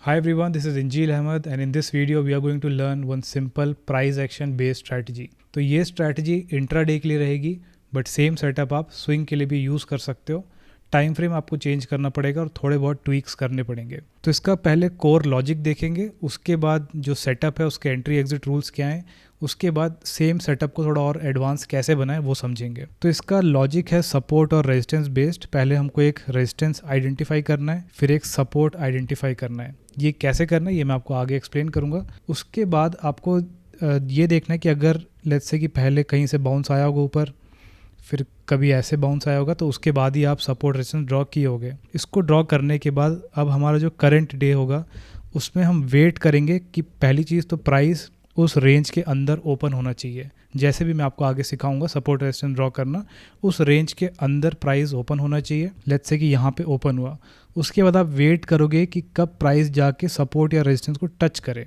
Hi everyone, this is Injil Ahmed and in this video we are going to learn one simple price action based strategy. तो ये strategy intraday के लिए रहेगी but same setup आप swing के लिए भी यूज़ कर सकते हो. टाइम फ्रेम आपको चेंज करना पड़ेगा और थोड़े बहुत ट्वीक्स करने पड़ेंगे. तो इसका पहले कोर लॉजिक देखेंगे, उसके बाद जो सेटअप है उसके एंट्री एग्जिट रूल्स क्या हैं, उसके बाद सेम सेटअप को थोड़ा और एडवांस कैसे बनाएं वो समझेंगे. तो इसका लॉजिक है सपोर्ट और रेजिस्टेंस बेस्ड. पहले हमको एक रेजिस्टेंस आइडेंटिफाई करना है, फिर एक सपोर्ट आइडेंटिफाई करना है. ये कैसे करना है ये मैं आपको आगे एक्सप्लेन करूंगा. उसके बाद आपको ये देखना है कि अगर लेट्स से कि पहले कहीं से बाउंस आया होगा ऊपर, फिर कभी ऐसे बाउंस आया होगा, तो उसके बाद ही आप सपोर्ट रेजिस्टेंस ड्रॉ किए होंगे. इसको ड्रॉ करने के बाद अब हमारा जो करंट डे होगा उसमें हम वेट करेंगे कि पहली चीज़ तो प्राइस उस रेंज के अंदर ओपन होना चाहिए. जैसे भी मैं आपको आगे सिखाऊंगा सपोर्ट रेजिस्टेंस ड्रॉ करना, उस रेंज के अंदर प्राइस ओपन होना चाहिए. लेट्स से कि यहाँ पे ओपन हुआ, उसके बाद आप वेट करोगे कि कब प्राइस जाके सपोर्ट या रेजिस्टेंस को टच करे.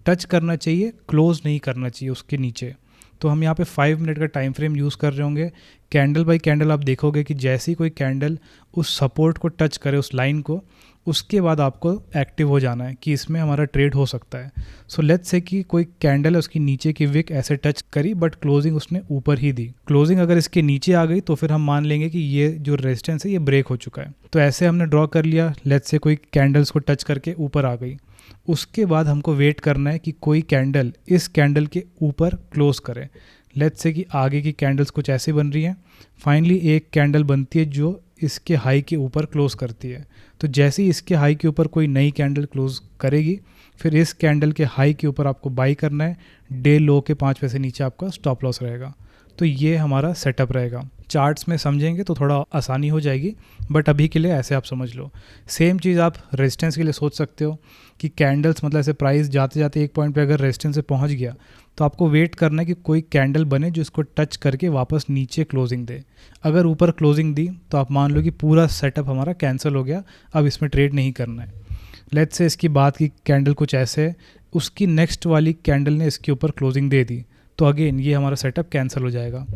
टच करना चाहिए, क्लोज नहीं करना चाहिए उसके नीचे. तो हम यहाँ पे 5 मिनट का टाइम फ्रेम यूज़ कर रहे होंगे. कैंडल बाय कैंडल आप देखोगे कि जैसे ही कोई कैंडल उस सपोर्ट को टच करे, उस लाइन को, उसके बाद आपको एक्टिव हो जाना है कि इसमें हमारा ट्रेड हो सकता है. सो लेट्स से कि कोई कैंडल है, उसकी नीचे की विक ऐसे टच करी बट क्लोजिंग उसने ऊपर ही दी. क्लोजिंग अगर इसके नीचे आ गई तो फिर हम मान लेंगे कि ये जो रेजिस्टेंस है ये ब्रेक हो चुका है. तो ऐसे हमने ड्रॉ कर लिया. लेट्स से कोई कैंडल्स को टच करके ऊपर आ गई. उसके बाद हमको वेट करना है कि कोई कैंडल इस कैंडल के ऊपर क्लोज करे. लेट्स से कि आगे की कैंडल्स कुछ ऐसी बन रही हैं. फाइनली एक कैंडल बनती है जो इसके हाई के ऊपर क्लोज करती है. तो जैसे ही इसके हाई के ऊपर कोई नई कैंडल क्लोज करेगी, फिर इस कैंडल के हाई के ऊपर आपको बाई करना है. डे लो के 5 पैसे नीचे आपका स्टॉप लॉस रहेगा. तो ये हमारा सेटअप रहेगा. चार्ट्स में समझेंगे तो थोड़ा आसानी हो जाएगी, बट अभी के लिए ऐसे आप समझ लो. सेम चीज़ आप रेजिस्टेंस के लिए सोच सकते हो कि कैंडल्स मतलब ऐसे प्राइस जाते जाते एक पॉइंट पे अगर रेजिस्टेंस से पहुंच गया तो आपको वेट करना है कि कोई कैंडल बने जो इसको टच करके वापस नीचे क्लोजिंग दे. अगर ऊपर क्लोजिंग दी तो आप मान लो कि पूरा सेटअप हमारा कैंसिल हो गया, अब इसमें ट्रेड नहीं करना है. लेट्स से इसकी बात की कैंडल कुछ ऐसे है, उसकी नेक्स्ट वाली कैंडल ने इसके ऊपर क्लोजिंग दे दी, तो अगेन ये हमारा सेटअप कैंसिल हो जाएगा.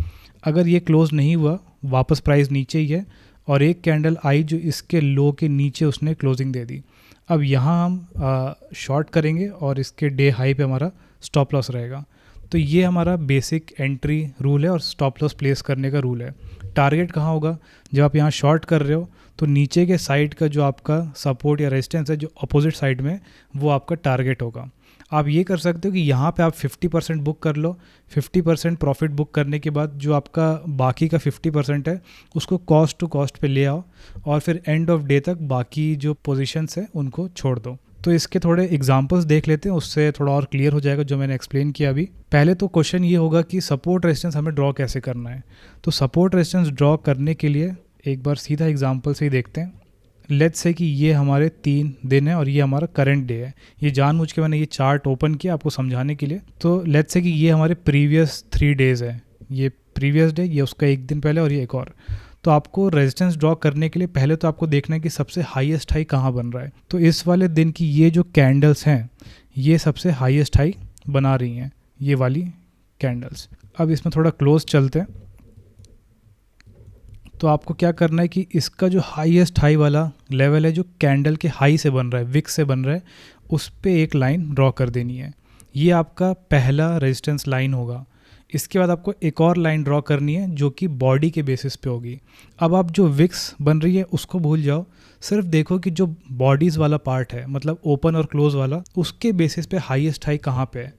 अगर ये क्लोज नहीं हुआ, वापस प्राइस नीचे ही है, और एक कैंडल आई जो इसके लो के नीचे उसने क्लोजिंग दे दी, अब यहाँ हम शॉर्ट करेंगे और इसके डे हाई पे हमारा स्टॉप लॉस रहेगा. तो ये हमारा बेसिक एंट्री रूल है और स्टॉप लॉस प्लेस करने का रूल है. टारगेट कहाँ होगा? जब आप यहाँ शॉर्ट कर रहे हो तो नीचे के साइड का जो आपका सपोर्ट या रेजिस्टेंस है जो अपोजिट साइड में, वो आपका टारगेट होगा. आप ये कर सकते हो कि यहाँ पे आप 50% बुक कर लो. 50% प्रॉफिट बुक करने के बाद जो आपका बाकी का 50% है उसको कॉस्ट टू कॉस्ट पे ले आओ और फिर एंड ऑफ डे तक बाकी जो पोजीशंस है उनको छोड़ दो. तो इसके थोड़े एग्जांपल्स देख लेते हैं, उससे थोड़ा और क्लियर हो जाएगा जो मैंने एक्सप्लेन किया अभी. पहले तो क्वेश्चन ये होगा कि सपोर्ट रेजिस्टेंस हमें ड्रॉ कैसे करना है. तो सपोर्ट रेजिस्टेंस ड्रॉ करने के लिए एक बार सीधा एग्जांपल से ही देखते हैं. लेट्स से कि ये हमारे 3 दिन है और ये हमारा करंट डे है. ये जानबूझ के मैंने ये चार्ट ओपन किया आपको समझाने के लिए. तो लेट्स से कि ये हमारे प्रीवियस 3 डेज़ है. ये प्रीवियस डे, ये उसका एक दिन पहले और ये एक और. तो आपको रेजिस्टेंस ड्रॉ करने के लिए पहले तो आपको देखना है कि सबसे हाईएस्ट हाई कहाँ बन रहा है. तो इस वाले दिन की ये जो कैंडल्स हैं ये सबसे हाईएस्ट हाई बना रही हैं, ये वाली कैंडल्स. अब इसमें थोड़ा क्लोज चलते हैं. तो आपको क्या करना है कि इसका जो हाईएस्ट हाई वाला लेवल है जो कैंडल के हाई से बन रहा है, विक से बन रहा है, उस पर एक लाइन ड्रॉ कर देनी है. ये आपका पहला रेजिस्टेंस लाइन होगा. इसके बाद आपको एक और लाइन ड्रॉ करनी है जो कि बॉडी के बेसिस पे होगी. अब आप जो विक्स बन रही है उसको भूल जाओ, सिर्फ देखो कि जो बॉडीज़ वाला पार्ट है मतलब ओपन और क्लोज वाला, उसके बेसिस पे हाईएस्ट हाई कहाँ पे है.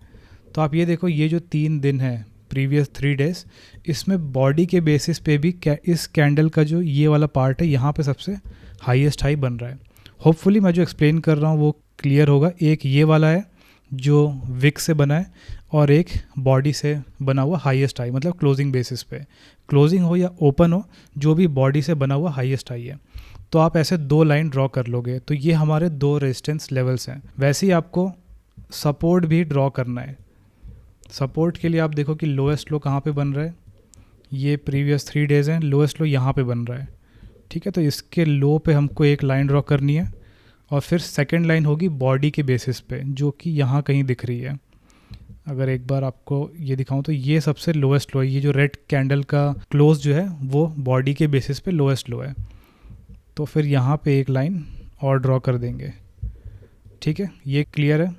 तो आप ये देखो, ये जो 3 दिन है प्रीवियस 3 डेज़, इसमें बॉडी के बेसिस पे भी इस कैंडल का जो ये वाला पार्ट है यहाँ पे सबसे हाईएस्ट हाई बन रहा है. होपफुली मैं जो एक्सप्लेन कर रहा हूँ वो क्लियर होगा. एक ये वाला है जो विक से बना है और एक बॉडी से बना हुआ हाईएस्ट हाई, मतलब क्लोजिंग बेसिस पे, क्लोजिंग हो या ओपन हो, जो भी बॉडी से बना हुआ हाईएस्ट हाई है. तो आप ऐसे 2 लाइन ड्रॉ कर लोगे. तो ये हमारे 2 रेजिस्टेंस लेवल्स हैं. वैसे ही आपको सपोर्ट भी ड्रॉ करना है. सपोर्ट के लिए आप देखो कि लोएस्ट लो कहाँ पे बन रहा है. ये प्रीवियस 3 डेज़ हैं, लोएस्ट लो यहाँ पे बन रहा है. ठीक है, तो इसके लो पे हमको एक लाइन ड्रॉ करनी है और फिर सेकंड लाइन होगी बॉडी के बेसिस पे जो कि यहाँ कहीं दिख रही है. अगर एक बार आपको ये दिखाऊं तो ये सबसे लोएस्ट लो है. ये जो रेड कैंडल का क्लोज जो है वो बॉडी के बेसिस पे लोएस्ट लो है. तो फिर यहाँ पे एक लाइन और ड्रॉ कर देंगे. ठीक है, ये क्लियर है।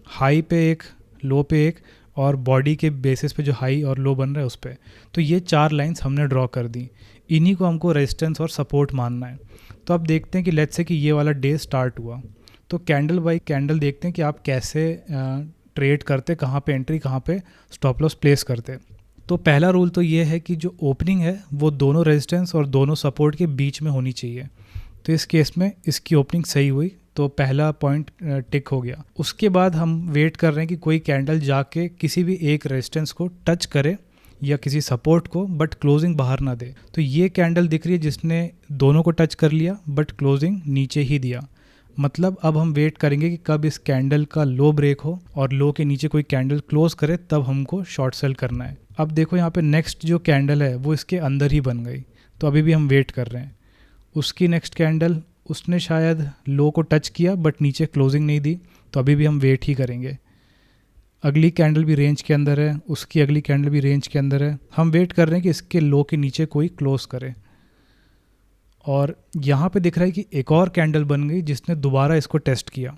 हाई पे एक, लो पे एक, और बॉडी के बेसिस पे जो हाई और लो बन रहा है उस पर। तो ये 4 लाइंस हमने ड्रॉ कर दी, इन्हीं को हमको रेजिस्टेंस और सपोर्ट मानना है। तो अब देखते हैं कि लेट्स से कि ये वाला डे स्टार्ट हुआ, तो कैंडल बाई कैंडल देखते हैं कि आप कैसे ट्रेड करते, कहाँ पे एंट्री, कहाँ पे स्टॉप लॉस प्लेस करते। तो पहला रूल तो ये है कि जो ओपनिंग है वो दोनों रेजिस्टेंस और दोनों सपोर्ट के बीच में होनी चाहिए। तो इस केस में इसकी ओपनिंग सही हुई, तो पहला पॉइंट टिक हो गया। उसके बाद हम वेट कर रहे हैं कि कोई कैंडल जाके किसी भी एक रेजिस्टेंस को टच करे या किसी सपोर्ट को, बट क्लोजिंग बाहर ना दे। तो ये कैंडल दिख रही है जिसने दोनों को टच कर लिया बट क्लोजिंग नीचे ही दिया। मतलब अब हम वेट करेंगे कि कब इस कैंडल का लो ब्रेक हो और लो के नीचे कोई कैंडल क्लोज करे, तब हमको शॉर्ट सेल करना है। अब देखो यहाँ पे नेक्स्ट जो कैंडल है वो इसके अंदर ही बन गई, तो अभी भी हम वेट कर रहे हैं। उसकी नेक्स्ट कैंडल, उसने शायद लो को टच किया बट नीचे क्लोजिंग नहीं दी, तो अभी भी हम वेट ही करेंगे। अगली कैंडल भी रेंज के अंदर है, उसकी अगली कैंडल भी रेंज के अंदर है। हम वेट कर रहे हैं कि इसके लो के नीचे कोई क्लोज करे। और यहाँ पे दिख रहा है कि एक और कैंडल बन गई जिसने दोबारा इसको टेस्ट किया।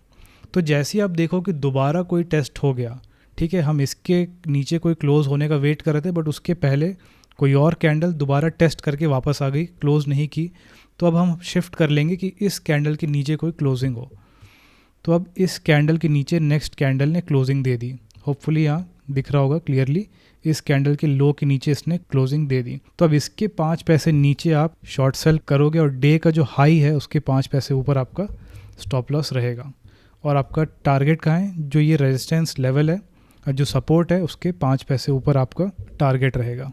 तो जैसे ही आप देखो कि दोबारा कोई टेस्ट हो गया, ठीक है, हम इसके नीचे कोई क्लोज होने का वेट कर रहे थे बट उसके पहले कोई और कैंडल दोबारा टेस्ट करके वापस आ गई, क्लोज नहीं की। तो अब हम शिफ्ट कर लेंगे कि इस कैंडल के नीचे कोई क्लोजिंग हो। तो अब इस कैंडल के नीचे नेक्स्ट कैंडल ने क्लोजिंग दे दी, होपफुली यहाँ दिख रहा होगा क्लियरली, इस कैंडल के लो के नीचे इसने क्लोजिंग दे दी। तो अब इसके 5 पैसे नीचे आप शॉर्ट सेल करोगे और डे का जो हाई है उसके 5 पैसे ऊपर आपका स्टॉप लॉस रहेगा। और आपका टारगेट कहाँ है, जो ये रेजिस्टेंस लेवल है और जो सपोर्ट है उसके 5 पैसे ऊपर आपका टारगेट रहेगा।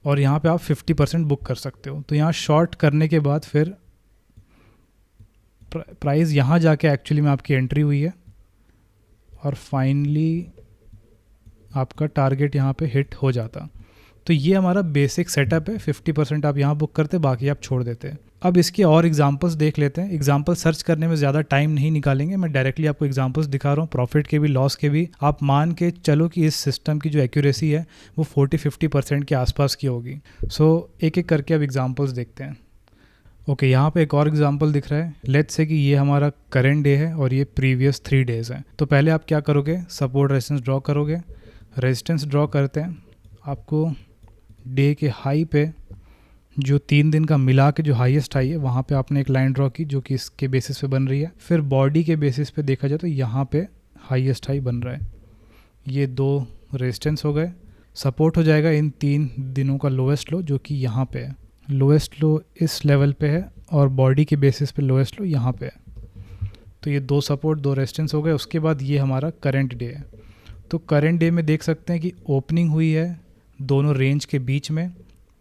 और यहाँ पे आप 50% बुक कर सकते हो। तो यहाँ शॉर्ट करने के बाद फिर प्राइस यहाँ जाके एक्चुअली में आपकी एंट्री हुई है और फाइनली आपका टारगेट यहाँ पे हिट हो जाता। तो ये हमारा बेसिक सेटअप है। 50% आप यहाँ बुक करते, बाकी आप छोड़ देते। अब इसके और एग्जांपल्स देख लेते हैं। एग्जांपल सर्च करने में ज़्यादा टाइम नहीं निकालेंगे, मैं डायरेक्टली आपको एग्जांपल्स दिखा रहा हूँ, प्रॉफिट के भी लॉस के भी। आप मान के चलो कि इस सिस्टम की जो एक्यूरेसी है वो 40-50% के आसपास की होगी। सो एक एक करके अब एग्जाम्पल्स देखते हैं। ओके, यहाँ पे एक और एग्जांपल दिख रहा है। लेट्स से कि ये हमारा करंट डे है और ये प्रीवियस 3 डेज़ है। तो पहले आप क्या करोगे, सपोर्ट रेजिस्टेंस ड्रॉ करोगे। रेजिस्टेंस ड्रॉ करते हैं, आपको डे के हाई पे जो 3 दिन का मिला के जो हाईएस्ट हाई है वहाँ पे आपने एक लाइन ड्रॉ की जो कि इसके बेसिस पे बन रही है। फिर बॉडी के बेसिस पे देखा जाए तो यहाँ पे हाईएस्ट हाई बन रहा है। ये 2 रेजिस्टेंस हो गए। सपोर्ट हो जाएगा इन 3 दिनों का लोएस्ट लो जो कि यहाँ पे है। लोएस्ट लो इस लेवल पे है और बॉडी के बेसिस पे लोएस्ट लो यहाँ पे है। तो ये 2 सपोर्ट 2 रेजिस्टेंस हो गए। उसके बाद ये हमारा करंट डे है। तो करंट डे में देख सकते हैं कि ओपनिंग हुई है दोनों रेंज के बीच में,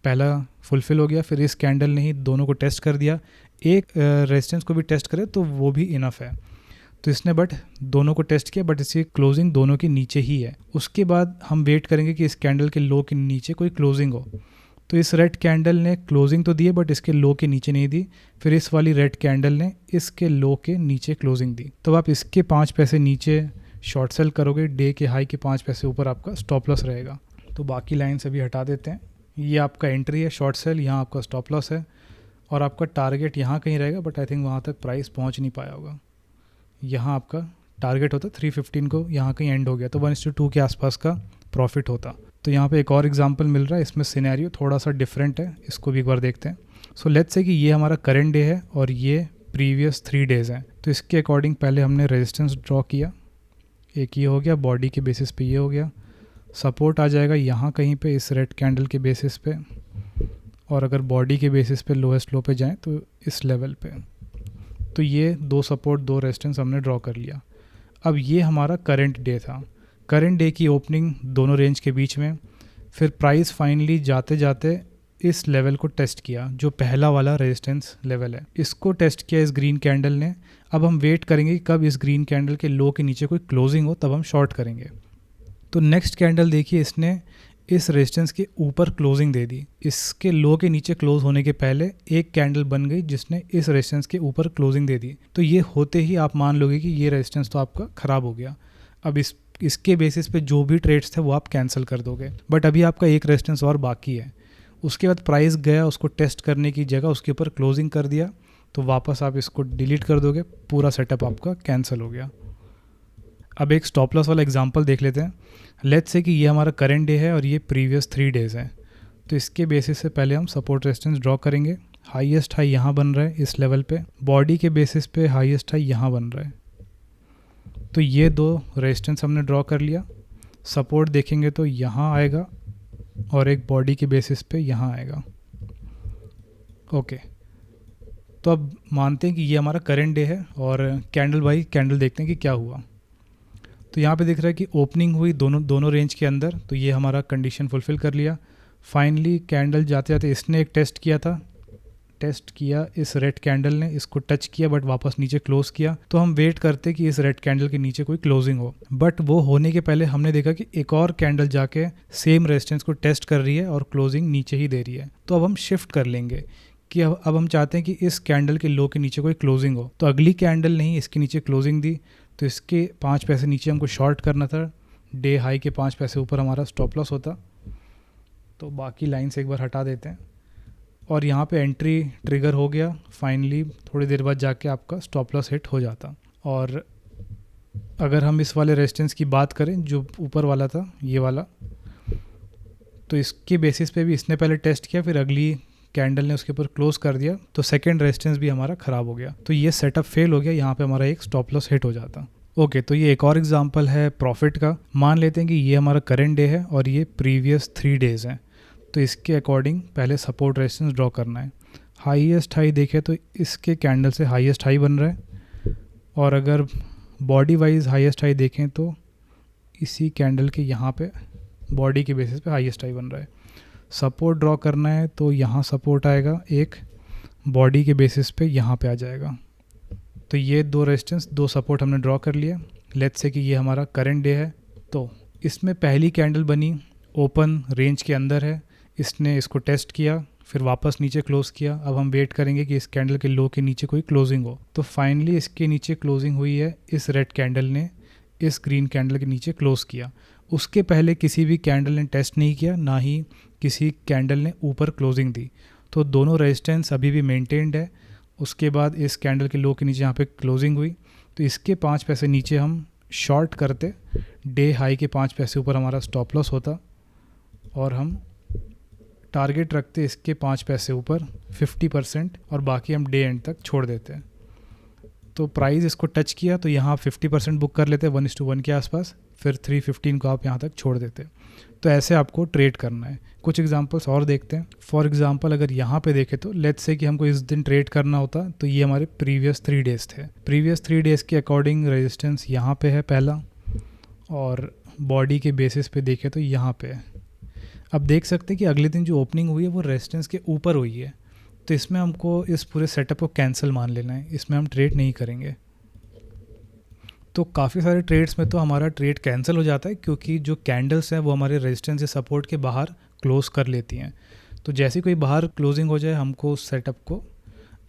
पहला फुलफिल हो गया। फिर इस कैंडल ने ही दोनों को टेस्ट कर दिया। एक रेजिस्टेंस को भी टेस्ट करे तो वो भी इनफ है। तो इसने बट दोनों को टेस्ट किया बट इसकी क्लोजिंग दोनों के नीचे ही है। उसके बाद हम वेट करेंगे कि इस कैंडल के लो के नीचे कोई क्लोजिंग हो। तो इस रेड कैंडल ने क्लोजिंग तो दी है बट इसके लो के नीचे नहीं दी। फिर इस वाली रेड कैंडल ने इसके लो के नीचे क्लोजिंग दी। तो आप इसके 5 पैसे नीचे शॉर्ट सेल करोगे, डे के हाई के 5 पैसे ऊपर आपका स्टॉप लॉस रहेगा। तो बाकी लाइन से भी हटा देते हैं। ये आपका एंट्री है शॉर्ट सेल, यहाँ आपका स्टॉप लॉस है और आपका टारगेट यहाँ कहीं रहेगा बट आई थिंक वहाँ तक प्राइस पहुँच नहीं पाया होगा। यहाँ आपका टारगेट होता 315 को, यहाँ कहीं एंड हो गया तो 1:2 के आसपास का प्रॉफिट होता। तो यहाँ पे एक और एग्जांपल मिल रहा है, इसमें सिनेरियो थोड़ा सा डिफरेंट है, इसको भी एक बार देखते हैं। सो लेट्स से कि ये हमारा करंट डे है और ये प्रीवियस 3 डेज़ हैं। तो इसके अकॉर्डिंग पहले हमने रेजिस्टेंस ड्रॉ किया, एक ये हो गया, बॉडी के बेसिस पे ये हो गया। सपोर्ट आ जाएगा यहाँ कहीं पे इस रेड कैंडल के बेसिस पे, और अगर बॉडी के बेसिस पे लोएस्ट लो पे जाएं तो इस लेवल पे। तो ये 2 सपोर्ट 2 रेजिस्टेंस हमने ड्रॉ कर लिया। अब ये हमारा करंट डे था। करंट डे की ओपनिंग दोनों रेंज के बीच में, फिर प्राइस फाइनली जाते जाते इस लेवल को टेस्ट किया जो पहला वाला रेजिस्टेंस लेवल है, इसको टेस्ट किया इस ग्रीन कैंडल ने। अब हम वेट करेंगे कि कब इस ग्रीन कैंडल के लो के नीचे कोई क्लोजिंग हो, तब हम शॉर्ट करेंगे। तो नेक्स्ट कैंडल देखिए, इसने इस रेजिस्टेंस के ऊपर क्लोजिंग दे दी। इसके लो के नीचे क्लोज होने के पहले एक कैंडल बन गई जिसने इस रेजिस्टेंस के ऊपर क्लोजिंग दे दी। तो ये होते ही आप मान लोगे कि ये रेजिस्टेंस तो आपका ख़राब हो गया। अब इसके बेसिस पे जो भी ट्रेड्स थे वो आप कैंसिल कर दोगे। बट अभी आपका एक रेजिस्टेंस और बाकी है। उसके बाद प्राइस गया, उसको टेस्ट करने की जगह उसके ऊपर क्लोजिंग कर दिया। तो वापस आप इसको डिलीट कर दोगे, पूरा सेटअप आपका कैंसिल हो गया। अब एक स्टॉप लॉस वाला एग्जांपल देख लेते हैं। लेट्स से कि ये हमारा करंट डे है और ये प्रीवियस 3 डेज़ है। तो इसके बेसिस से पहले हम सपोर्ट रेजिस्टेंस ड्रॉ करेंगे। हाईएस्ट हाई यहाँ बन रहा है इस लेवल पे, बॉडी के बेसिस पे हाईएस्ट हाई यहाँ बन रहा है। तो ये 2 रेजिस्टेंस हमने ड्रॉ कर लिया। सपोर्ट देखेंगे तो यहाँ आएगा और एक बॉडी के बेसिस पे यहाँ आएगा। ओके, तो अब मानते हैं कि ये हमारा करंट डे है और कैंडल बाई कैंडल देखते हैं कि क्या हुआ। तो यहाँ पे दिख रहा है कि ओपनिंग हुई दोनों रेंज के अंदर, तो ये हमारा कंडीशन फुलफ़िल कर लिया। फाइनली कैंडल जाते जाते इसने एक टेस्ट किया इस रेड कैंडल ने इसको टच किया बट वापस नीचे क्लोज किया। तो हम वेट करते कि इस रेड कैंडल के नीचे कोई क्लोजिंग हो, बट वो होने के पहले हमने देखा कि एक और कैंडल जाके सेम रेजिस्टेंस को टेस्ट कर रही है और क्लोजिंग नीचे ही दे रही है। तो अब हम शिफ्ट कर लेंगे कि अब हम चाहते हैं कि इस कैंडल के लो के नीचे कोई क्लोजिंग हो। तो अगली कैंडल ने ही इसके नीचे क्लोजिंग दी, तो इसके 5 पैसे नीचे हमको शॉर्ट करना था। डे हाई के 5 पैसे ऊपर हमारा स्टॉप लॉस होता। तो बाकी लाइन से एक बार हटा देते हैं और यहाँ पे एंट्री ट्रिगर हो गया। फाइनली थोड़ी देर बाद जाके आपका स्टॉप लॉस हिट हो जाता। और अगर हम इस वाले रेजिस्टेंस की बात करें जो ऊपर वाला था ये वाला, तो इसके बेसिस पे भी इसने पहले टेस्ट किया, फिर अगली कैंडल ने उसके ऊपर क्लोज कर दिया, तो सेकंड रेजिस्टेंस भी हमारा ख़राब हो गया। तो ये सेटअप फेल हो गया, यहाँ पे हमारा एक स्टॉप लॉस हिट हो जाता। ओके, तो ये एक और एग्जांपल है प्रॉफिट का। मान लेते हैं कि ये हमारा करंट डे है और ये प्रीवियस 3 डेज़ हैं। तो इसके अकॉर्डिंग पहले सपोर्ट रेजिस्टेंस ड्रॉ करना है। हाईएस्ट हाई देखें तो इसके कैंडल से हाईएस्ट हाई बन रहा है, और अगर बॉडी वाइज हाईएस्ट हाई देखें तो इसी कैंडल के यहाँ पे बॉडी के बेसिस पे हाईएस्ट हाई बन रहा है। सपोर्ट ड्रॉ करना है तो यहाँ सपोर्ट आएगा, एक बॉडी के बेसिस पे यहाँ पे आ जाएगा। तो ये 2 रेजिस्टेंस 2 सपोर्ट हमने ड्रॉ कर लिया। लेट्स से कि ये हमारा करंट डे है, तो इसमें पहली कैंडल बनी ओपन रेंज के अंदर है, इसने इसको टेस्ट किया फिर वापस नीचे क्लोज किया। अब हम वेट करेंगे कि इस कैंडल के लो के नीचे कोई क्लोजिंग हो। तो फाइनली इसके नीचे क्लोजिंग हुई है, इस रेड कैंडल ने इस ग्रीन कैंडल के नीचे क्लोज किया। उसके पहले किसी भी कैंडल ने टेस्ट नहीं किया, ना ही किसी कैंडल ने ऊपर क्लोजिंग दी, तो दोनों रेजिस्टेंस अभी भी मेंटेन्ड है। उसके बाद इस कैंडल के लो के नीचे यहाँ पे क्लोजिंग हुई, तो इसके 5 पैसे नीचे हम शॉर्ट करते, डे हाई के 5 पैसे ऊपर हमारा स्टॉप लॉस होता और हम टारगेट रखते इसके 5 पैसे ऊपर 50% और बाकी हम डे एंड तक छोड़ देते हैं। तो प्राइस इसको टच किया तो यहाँ 50% बुक कर लेते 1:1 के आसपास, फिर 315 को आप यहाँ तक छोड़ देते। तो ऐसे आपको ट्रेड करना है। कुछ एग्जांपल्स और देखते हैं। फॉर एग्जांपल अगर यहाँ पे देखें तो लेट्स से कि हमको इस दिन ट्रेड करना होता, तो ये हमारे प्रीवियस 3 डेज़ थे। प्रीवियस 3 डेज़ के अकॉर्डिंग रेजिस्टेंस यहाँ पे है पहला, और बॉडी के बेसिस पे देखें तो यहाँ पे है। अब देख सकते हैं कि अगले दिन जो ओपनिंग हुई है वो रेजिस्टेंस के ऊपर हुई है, तो इसमें हमको इस पूरे सेटअप को कैंसिल मान लेना है, इसमें हम ट्रेड नहीं करेंगे। तो काफ़ी सारे ट्रेड्स में तो हमारा ट्रेड कैंसिल हो जाता है क्योंकि जो कैंडल्स हैं वो हमारे रेजिस्टेंस या सपोर्ट के बाहर क्लोज कर लेती हैं। तो जैसे कोई बाहर क्लोजिंग हो जाए हमको उस सेटअप को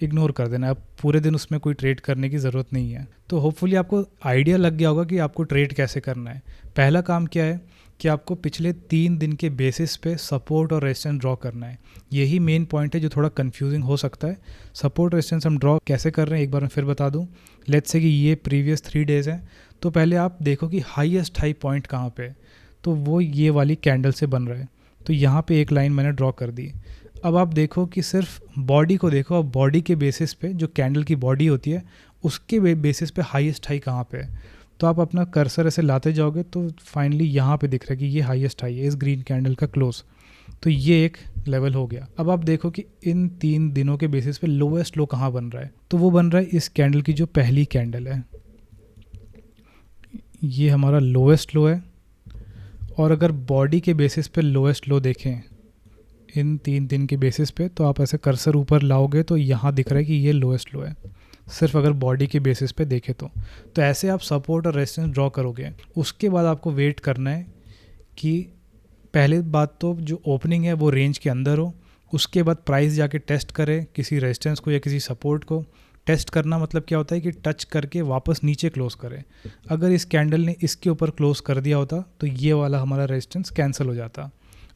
इग्नोर कर देना है। अब पूरे दिन उसमें कोई ट्रेड करने की ज़रूरत नहीं है। तो होपफुली आपको आइडिया लग गया होगा कि आपको ट्रेड कैसे करना है। पहला काम क्या है कि आपको पिछले 3 दिन के बेसिस पे सपोर्ट और रेजिस्टेंस ड्रॉ करना है। यही मेन पॉइंट है जो थोड़ा कंफ्यूजिंग हो सकता है। सपोर्ट रेजिस्टेंस हम ड्रॉ कैसे कर रहे हैं एक बार मैं फिर बता दूं। लेट्स से कि ये प्रीवियस 3 डेज़ हैं, तो पहले आप देखो कि हाईएस्ट हाई पॉइंट कहाँ पे है, तो वो ये वाली कैंडल से बन रहा है। तो यहाँ पे एक लाइन मैंने ड्रॉ कर दी। अब आप देखो कि सिर्फ बॉडी को देखो, अब बॉडी के बेसिस पे जो कैंडल की बॉडी होती है उसके बेसिस पे हाईएस्ट हाई कहाँ पे है। तो आप अपना कर्सर ऐसे लाते जाओगे तो फाइनली यहाँ पे दिख रहा है कि ये हाईएस्ट हाई है इस ग्रीन कैंडल का क्लोज। तो ये एक लेवल हो गया। अब आप देखो कि इन 3 दिनों के बेसिस पे लोएस्ट लो कहाँ बन रहा है, तो वो बन रहा है इस कैंडल की जो पहली कैंडल है, ये हमारा लोएस्ट लो है। और अगर बॉडी के बेसिस पे लोएस्ट लो देखें इन 3 दिन के बेसिस पे, तो आप ऐसे कर्सर ऊपर लाओगे तो यहाँ दिख रहा है कि ये लोएस्ट लो है, सिर्फ अगर बॉडी के बेसिस पे देखें तो ऐसे आप सपोर्ट और रेजिस्टेंस ड्रॉ करोगे। उसके बाद आपको वेट करना है कि पहले बात तो जो ओपनिंग है वो रेंज के अंदर हो, उसके बाद प्राइस जाके टेस्ट करे किसी रेजिस्टेंस को या किसी सपोर्ट को। टेस्ट करना मतलब क्या होता है कि टच करके वापस नीचे क्लोज करे। अगर इस कैंडल ने इसके ऊपर क्लोज कर दिया होता तो ये वाला हमारा रेजिस्टेंस कैंसिल हो जाता।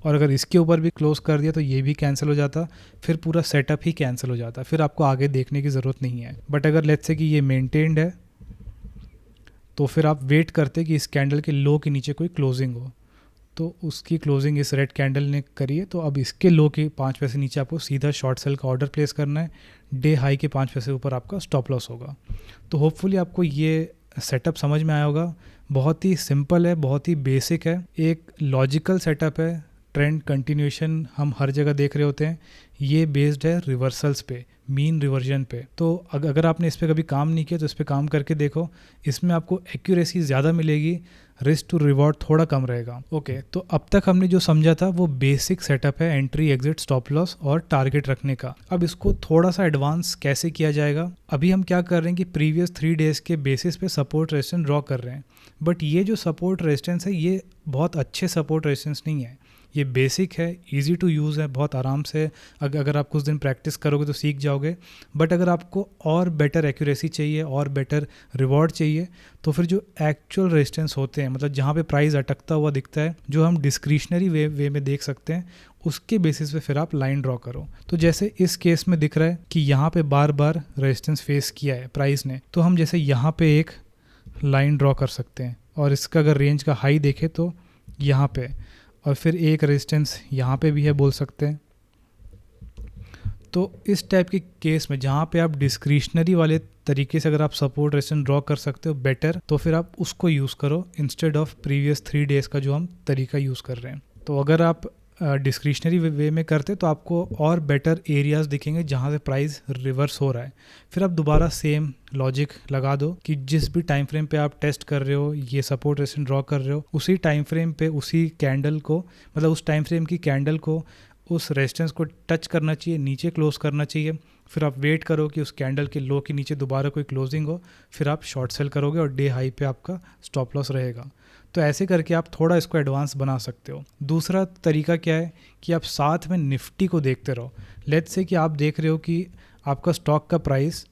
और अगर इसके ऊपर भी क्लोज कर दिया तो ये भी कैंसिल हो जाता, फिर पूरा सेटअप ही कैंसिल हो जाता, फिर आपको आगे देखने की ज़रूरत नहीं है। बट अगर लेट्स से कि ये मेंटेन्ड है तो फिर आप वेट करते कि इस कैंडल के लो के नीचे कोई क्लोजिंग हो, तो उसकी क्लोजिंग इस रेड कैंडल ने करी है, तो अब इसके लो के 5 पैसे नीचे आपको सीधा शॉर्ट सेल का ऑर्डर प्लेस करना है, डे हाई के 5 पैसे ऊपर आपका स्टॉप लॉस होगा। तो होपफुली आपको ये सेटअप समझ में आया होगा। बहुत ही सिंपल है, बहुत ही बेसिक है, एक लॉजिकल सेटअप है। ट्रेंड कंटिन्यूएशन हम हर जगह देख रहे होते हैं, ये बेस्ड है रिवर्सल्स पे, मीन रिवर्जन पे। तो अगर आपने इस पर कभी काम नहीं किया तो इस पर काम करके देखो, इसमें आपको एक्यूरेसी ज़्यादा मिलेगी, रिस्क टू रिवॉर्ड थोड़ा कम रहेगा। ओके, तो अब तक हमने जो समझा था वो बेसिक सेटअप है एंट्री, एग्जिट, स्टॉप लॉस और टारगेट रखने का। अब इसको थोड़ा सा एडवांस कैसे किया जाएगा, अभी हम क्या कर रहे हैं कि प्रीवियस 3 डेज के बेसिस पे सपोर्ट रेजिस्टेंस ड्रॉ कर रहे हैं, बट ये जो सपोर्ट रेजिस्टेंस है ये बहुत अच्छे सपोर्ट रेजिस्टेंस नहीं है, ये बेसिक है, इजी टू यूज़ है, बहुत आराम से अगर आप कुछ दिन प्रैक्टिस करोगे तो सीख जाओगे। बट अगर आपको और बेटर एक्यूरेसी चाहिए और बेटर रिवॉर्ड चाहिए तो फिर जो एक्चुअल रेजिस्टेंस होते हैं, मतलब जहाँ पे प्राइस अटकता हुआ दिखता है, जो हम डिस्क्रिशनरी वे में देख सकते हैं, उसके बेसिस पे फिर आप लाइन ड्रॉ करो। तो जैसे इस केस में दिख रहा है कि यहाँ पे बार बार रेजिस्टेंस फेस किया है प्राइस ने, तो हम जैसे यहाँ पे एक लाइन ड्रॉ कर सकते हैं और इसका अगर रेंज का हाई देखें तो यहाँ पे, और फिर एक रेजिस्टेंस यहाँ पे भी है बोल सकते हैं। तो इस टाइप के केस में जहाँ पे आप डिस्क्रिशनरी वाले तरीके से अगर आप सपोर्ट रेजिस्टेंस ड्रॉ कर सकते हो बेटर, तो फिर आप उसको यूज़ करो इंस्टेड ऑफ प्रीवियस 3 डेज़ का जो हम तरीका यूज़ कर रहे हैं। तो अगर आप डिस्क्रिशनरी वे में करते तो आपको और बेटर एरियाज़ दिखेंगे जहाँ से प्राइस रिवर्स हो रहा है। फिर आप दोबारा सेम लॉजिक लगा दो कि जिस भी टाइम फ्रेम पे आप टेस्ट कर रहे हो, ये सपोर्ट रेजिस्टेंस ड्रॉ कर रहे हो, उसी टाइम फ्रेम पे उसी कैंडल को, मतलब उस टाइम फ्रेम की कैंडल को उस रेजिस्टेंस को टच करना चाहिए, नीचे क्लोज करना चाहिए। फिर आप वेट करो कि उस कैंडल के लो के नीचे दोबारा कोई क्लोजिंग हो, फिर आप शॉर्ट सेल करोगे और डे हाई पे आपका स्टॉप लॉस रहेगा। तो ऐसे करके आप थोड़ा इसको एडवांस बना सकते हो। दूसरा तरीका क्या है कि आप साथ में निफ्टी को देखते रहो। लेट्स से कि आप देख रहे हो कि आपका स्टॉक का प्राइस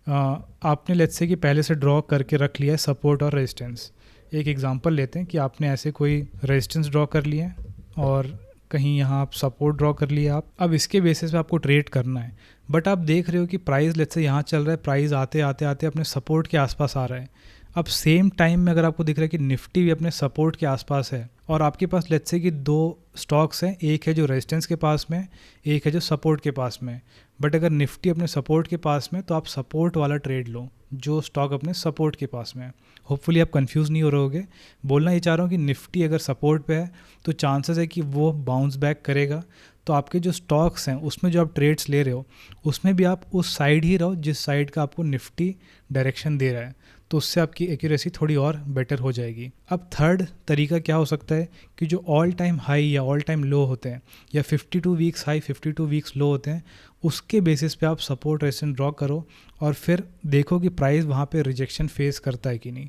आपने लेट्स से कि पहले से ड्रॉ करके रख लिया है सपोर्ट और रेजिस्टेंस। एक एग्जांपल लेते हैं कि आपने ऐसे कोई रेजिस्टेंस ड्रॉ कर लिए हैं और कहीं यहाँ आप सपोर्ट ड्रॉ कर लिया आप, अब इसके बेसिस पे आपको ट्रेड करना है। बट आप देख रहे हो कि प्राइस लेट्स से यहाँ चल रहा है, प्राइस आते आते आते अपने सपोर्ट के आसपास आ रहा है। अब सेम टाइम में अगर आपको दिख रहा है कि निफ्टी भी अपने सपोर्ट के आसपास है और आपके पास लेट्स से कि 2 स्टॉक्स हैं, एक है जो रेजिस्टेंस के पास में, एक है जो सपोर्ट के पास में। बट अगर निफ्टी अपने सपोर्ट के पास में तो आप सपोर्ट वाला ट्रेड लो जो स्टॉक अपने सपोर्ट के पास में है। होपफुली आप कंफ्यूज नहीं हो रहोगे। बोलना ये चाह रहा हूँ कि निफ्टी अगर सपोर्ट पे है तो चांसेस है कि वो बाउंस बैक करेगा, तो आपके जो स्टॉक्स हैं उसमें जो आप ट्रेड्स ले रहे हो उसमें भी आप उस साइड ही रहो जिस साइड का आपको निफ्टी डायरेक्शन दे रहा है, तो उससे आपकी एक्यूरेसी थोड़ी और बेटर हो जाएगी। अब थर्ड तरीका क्या हो सकता है कि जो ऑल टाइम हाई या ऑल टाइम लो होते हैं या 52 वीक्स हाई 52 वीक्स लो होते हैं, उसके बेसिस पे आप सपोर्ट रेजिस्टेंस ड्रॉ करो और फिर देखो कि प्राइस वहाँ पे रिजेक्शन फेस करता है कि नहीं।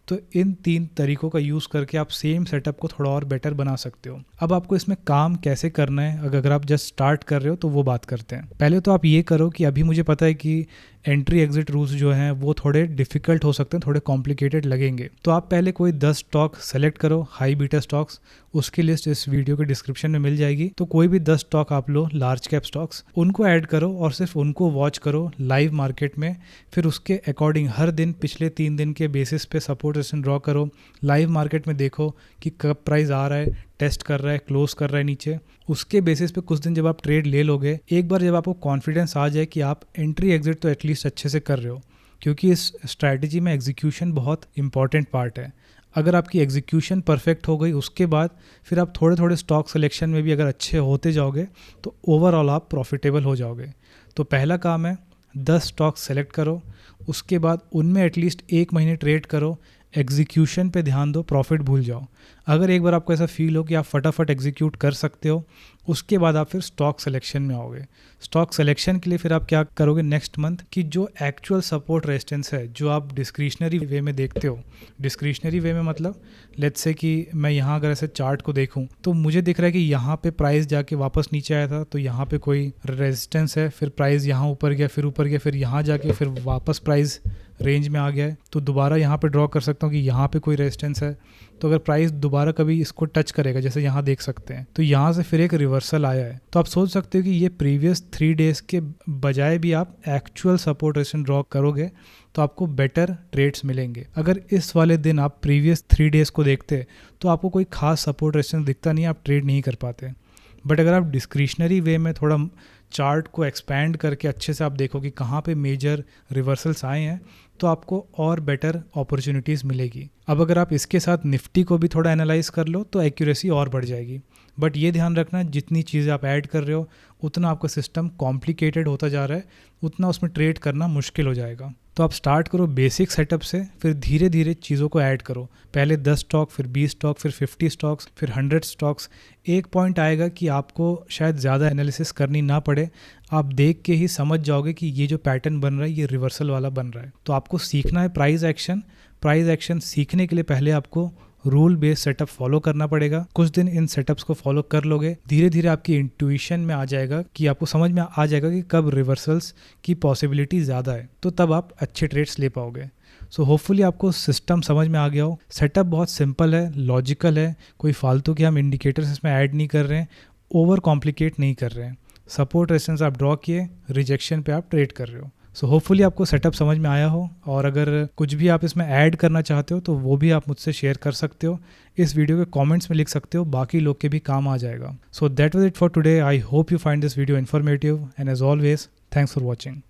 तो इन 3 तरीकों का यूज़ करके आप सेम सेटअप को थोड़ा और बेटर बना सकते हो। अब आपको इसमें काम कैसे करना है, अगर आप जस्ट स्टार्ट कर रहे हो तो वो बात करते हैं। पहले तो आप ये करो कि अभी मुझे पता है कि एंट्री एग्जिट रूल्स जो हैं वो थोड़े डिफ़िकल्ट हो सकते हैं, थोड़े कॉम्प्लिकेटेड लगेंगे। तो आप पहले कोई 10 स्टॉक सेलेक्ट करो, हाई बीटा स्टॉक्स, उसकी लिस्ट इस वीडियो के डिस्क्रिप्शन में मिल जाएगी। तो कोई भी 10 स्टॉक आप लो, लार्ज कैप स्टॉक्स, उनको ऐड करो और सिर्फ उनको वॉच करो लाइव मार्केट में। फिर उसके अकॉर्डिंग हर दिन पिछले 3 दिन के बेसिस पे सपोर्ट रेजिस्टेंस ड्रॉ करो, लाइव मार्केट में देखो कि कब प्राइस आ रहा है, टेस्ट कर रहा है, क्लोज कर रहा है नीचे। उसके बेसिस पे कुछ दिन जब आप ट्रेड ले लोगे, एक बार जब आपको कॉन्फिडेंस आ जाए कि आप एंट्री एग्जिट तो एटलीस्ट अच्छे से कर रहे हो, क्योंकि इस स्ट्रैटेजी में एग्जीक्यूशन बहुत इंपॉर्टेंट पार्ट है। अगर आपकी एग्जीक्यूशन परफेक्ट हो गई उसके बाद फिर आप थोड़े थोड़े स्टॉक सिलेक्शन में भी अगर अच्छे होते जाओगे तो ओवरऑल आप प्रॉफिटेबल हो जाओगे। तो पहला काम है 10 स्टॉक सेलेक्ट करो, उसके बाद उनमें एटलीस्ट 1 महीने ट्रेड करो, एग्जीक्यूशन पे ध्यान दो, प्रॉफिट भूल जाओ। अगर एक बार आपको ऐसा फील हो कि आप फटाफट एग्जीक्यूट कर सकते हो, उसके बाद आप फिर स्टॉक सिलेक्शन में आओगे। स्टॉक सिलेक्शन के लिए फिर आप क्या करोगे नेक्स्ट मंथ कि जो एक्चुअल सपोर्ट रेजिस्टेंस है जो आप डिस्क्रिशनरी वे में देखते हो, डिस्क्रिशनरी वे में मतलब लेट्स से कि मैं यहाँ अगर ऐसे चार्ट को देखूँ तो मुझे दिख रहा है कि यहाँ पे प्राइस जाके वापस नीचे आया था, तो यहाँ पे कोई रेजिस्टेंस है, फिर प्राइस यहाँ ऊपर गया, फिर ऊपर गया, फिर यहाँ जाके फिर वापस प्राइस रेंज में आ गया है तो दोबारा यहाँ पे ड्रॉ कर सकता हूँ कि यहाँ पे कोई रेजिस्टेंस है। तो अगर प्राइस दोबारा कभी इसको टच करेगा, जैसे यहाँ देख सकते हैं, तो यहाँ से फिर एक रिवर्सल आया है, तो आप सोच सकते हो कि ये प्रीवियस 3 डेज के बजाय भी आप एक्चुअल सपोर्ट रेजिस्टेंस ड्रॉ करोगे तो आपको बेटर ट्रेड्स मिलेंगे। अगर इस वाले दिन आप प्रीवियस 3 डेज को देखते तो आपको कोई खास सपोर्ट रेजिस्टेंस दिखता नहीं, आप ट्रेड नहीं कर पाते। बट अगर आप डिस्क्रिशनरी वे में थोड़ा चार्ट को एक्सपैंड करके अच्छे से आप देखो कि कहाँ पे मेजर रिवर्सल्स आए हैं, तो आपको और बेटर अपॉर्चुनिटीज़ मिलेगी। अब अगर आप इसके साथ निफ्टी को भी थोड़ा एनालाइज कर लो तो एक्यूरेसी और बढ़ जाएगी। बट ये ध्यान रखना, जितनी चीज़ें आप ऐड कर रहे हो उतना आपका सिस्टम कॉम्प्लिकेटेड होता जा रहा है, उतना उसमें ट्रेड करना मुश्किल हो जाएगा। तो आप स्टार्ट करो बेसिक सेटअप से, फिर धीरे धीरे चीज़ों को ऐड करो। पहले 10 स्टॉक, फिर 20 स्टॉक, फिर 50 स्टॉक्स, फिर 100 स्टॉक्स। एक पॉइंट आएगा कि आपको शायद ज़्यादा एनालिसिस करनी ना पड़े, आप देख के ही समझ जाओगे कि ये जो पैटर्न बन रहा है ये रिवर्सल वाला बन रहा है। तो आपको सीखना है प्राइस एक्शन। प्राइस एक्शन सीखने के लिए पहले आपको रूल बेस्ड सेटअप फॉलो करना पड़ेगा। कुछ दिन इन सेटअप्स को फॉलो कर लोगे, धीरे धीरे आपकी इंट्यूशन में आ जाएगा कि आपको समझ में आ जाएगा कि कब रिवर्सल्स की पॉसिबिलिटी ज़्यादा है, तो तब आप अच्छे ट्रेड्स ले पाओगे। सो होपफुली आपको सिस्टम समझ में आ गया हो। सेटअप बहुत सिंपल है, लॉजिकल है, कोई फालतू के हम इंडिकेटर्स इसमें ऐड नहीं कर रहे हैं, ओवर कॉम्प्लिकेट नहीं कर रहे हैं। सपोर्ट रेजिस्टेंस आप ड्रॉ किए, रिजेक्शन पे आप ट्रेड कर रहे हो। सो होपफुली आपको सेटअप समझ में आया हो, और अगर कुछ भी आप इसमें ऐड करना चाहते हो तो वो भी आप मुझसे शेयर कर सकते हो, इस वीडियो के कमेंट्स में लिख सकते हो, बाकी लोग के भी काम आ जाएगा। So that was it for today. I hope you find this video informative and as always thanks for watching.